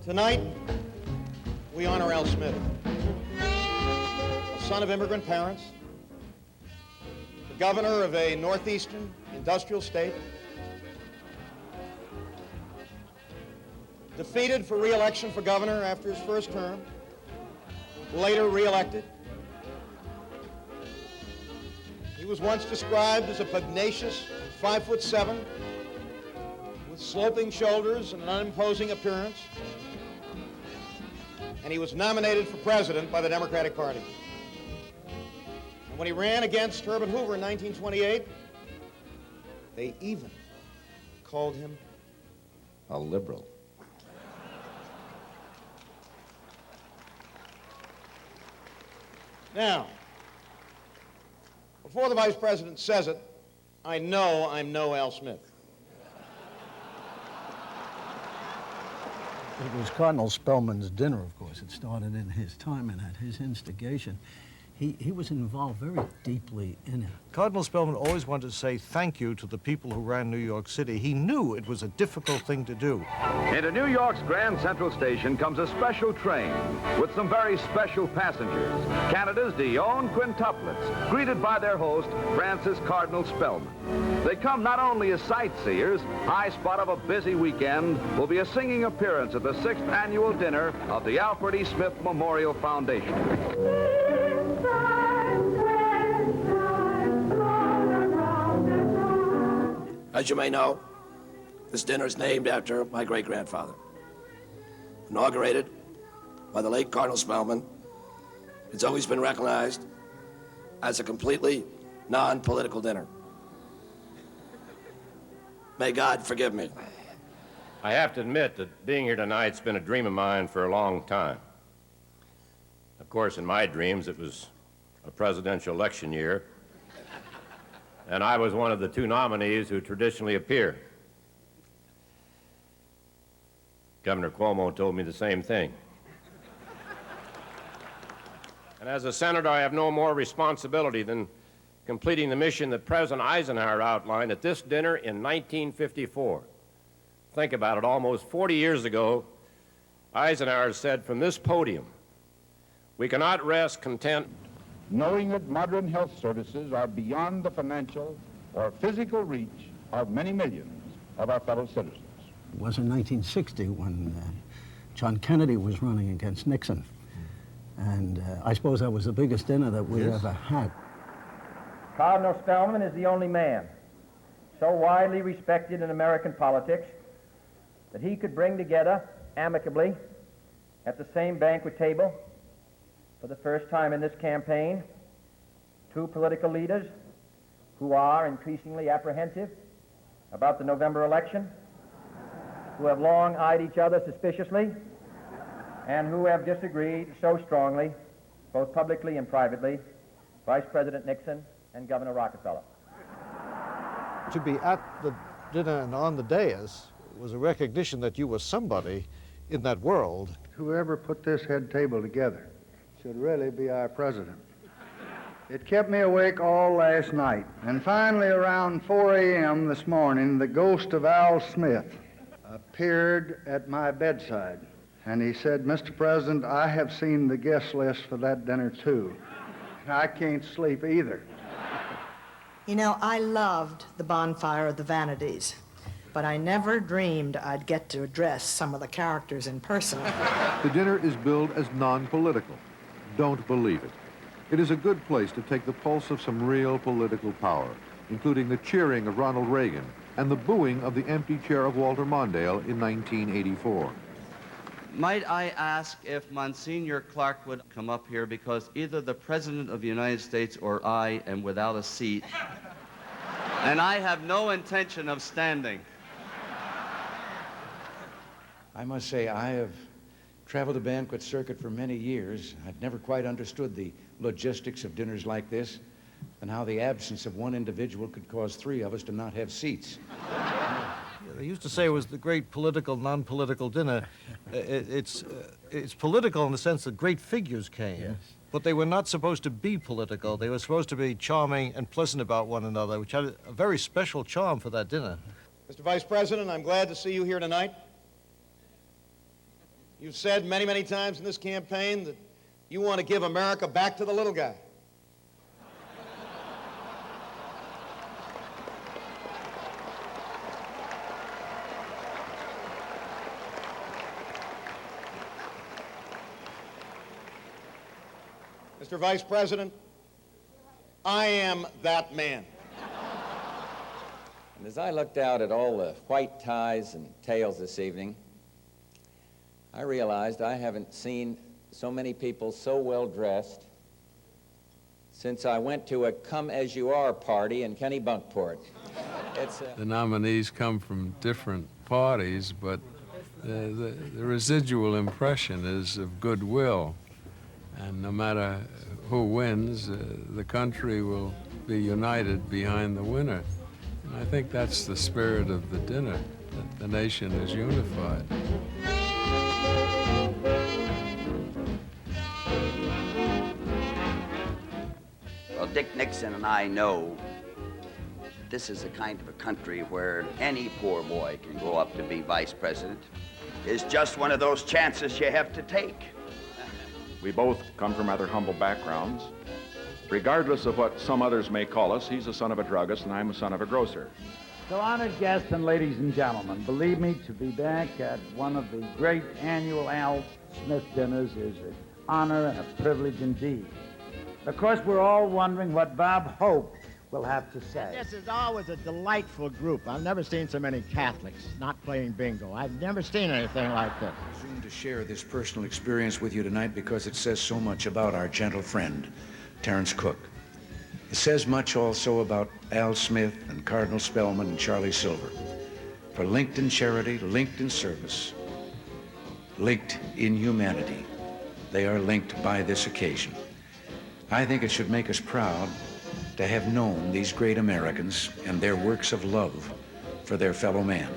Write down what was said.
Tonight, we honor Al Smith, a son of immigrant parents, the governor of a northeastern industrial state, defeated for re-election for governor after his first term, later re-elected. He was once described as a pugnacious 5'7", with sloping shoulders and an unimposing appearance. And he was nominated for president by the Democratic Party. And when he ran against Herbert Hoover in 1928, they even called him a liberal. Now, before the Vice President says it, I know I'm no Al Smith. It was Cardinal Spellman's dinner, of course. It started in his time and at his instigation. He was involved very deeply in it. Cardinal Spellman always wanted to say thank you to the people who ran New York City. He knew it was a difficult thing to do. Into New York's Grand Central Station comes a special train with some very special passengers. Canada's own quintuplets, greeted by their host, Francis Cardinal Spellman. They come not only as sightseers, high spot of a busy weekend will be a singing appearance at the 6th annual dinner of the Alfred E. Smith Memorial Foundation. As you may know, this dinner is named after my great-grandfather. Inaugurated by the late Cardinal Spellman, it's always been recognized as a completely non-political dinner. May God forgive me. I have to admit that being here tonight's been a dream of mine for a long time. Of course, in my dreams, it was a presidential election year, and I was one of the two nominees who traditionally appear. Governor Cuomo told me the same thing. And as a senator, I have no more responsibility than completing the mission that President Eisenhower outlined at this dinner in 1954. Think about it, almost 40 years ago, Eisenhower said from this podium, "We cannot rest content knowing that modern health services are beyond the financial or physical reach of many millions of our fellow citizens." It was in 1960 when John Kennedy was running against Nixon. And I suppose that was the biggest dinner that we ever had. Cardinal Spellman is the only man so widely respected in American politics that he could bring together amicably at the same banquet table for the first time in this campaign two political leaders who are increasingly apprehensive about the November election, who have long eyed each other suspiciously, and who have disagreed so strongly, both publicly and privately, Vice President Nixon and Governor Rockefeller. To be at the dinner and on the dais was a recognition that you were somebody in that world. Whoever put this head table together should really be our president. It kept me awake all last night, and finally around 4 a.m. this morning, the ghost of Al Smith appeared at my bedside, and he said, "Mr. President, I have seen the guest list for that dinner too. I can't sleep either." You know, I loved the Bonfire of the Vanities, but I never dreamed I'd get to address some of the characters in person. The dinner is billed as non-political. Don't believe it. It is a good place to take the pulse of some real political power, including the cheering of Ronald Reagan and the booing of the empty chair of Walter Mondale in 1984. Might I ask if Monsignor Clark would come up here, because either the President of the United States or I am without a seat, and I have no intention of standing. I must say, I have traveled the banquet circuit for many years. I've never quite understood the logistics of dinners like this and how the absence of one individual could cause three of us to not have seats. They used to say it was the great political, non-political dinner. It's political in the sense that great figures came, yes, but they were not supposed to be political. They were supposed to be charming and pleasant about one another, which had a very special charm for that dinner. Mr. Vice President, I'm glad to see you here tonight. You've said many, many times in this campaign that you want to give America back to the little guy. Mr. Vice President, I am that man. And as I looked out at all the white ties and tails this evening, I realized I haven't seen so many people so well dressed since I went to a come-as-you-are party in Kennebunkport. The nominees come from different parties, but the residual impression is of goodwill. And no matter who wins, the country will be united behind the winner. And I think that's the spirit of the dinner, that the nation is unified. Well, Dick Nixon and I know this is the kind of a country where any poor boy can grow up to be vice president. It's just one of those chances you have to take. We both come from rather humble backgrounds. Regardless of what some others may call us, he's the son of a druggist and I'm the son of a grocer. So, honored guests and ladies and gentlemen, believe me, to be back at one of the great annual Al Smith dinners is an honor and a privilege indeed. Of course, we're all wondering what Bob Hope will have to say. This is always a delightful group. I've never seen so many Catholics not playing bingo. I've never seen anything like this. I presume to share this personal experience with you tonight because it says so much about our gentle friend, Terrence Cook. It says much also about Al Smith and Cardinal Spellman and Charlie Silver. For linked in charity, linked in service, linked in humanity, they are linked by this occasion. I think it should make us proud to have known these great Americans and their works of love for their fellow man.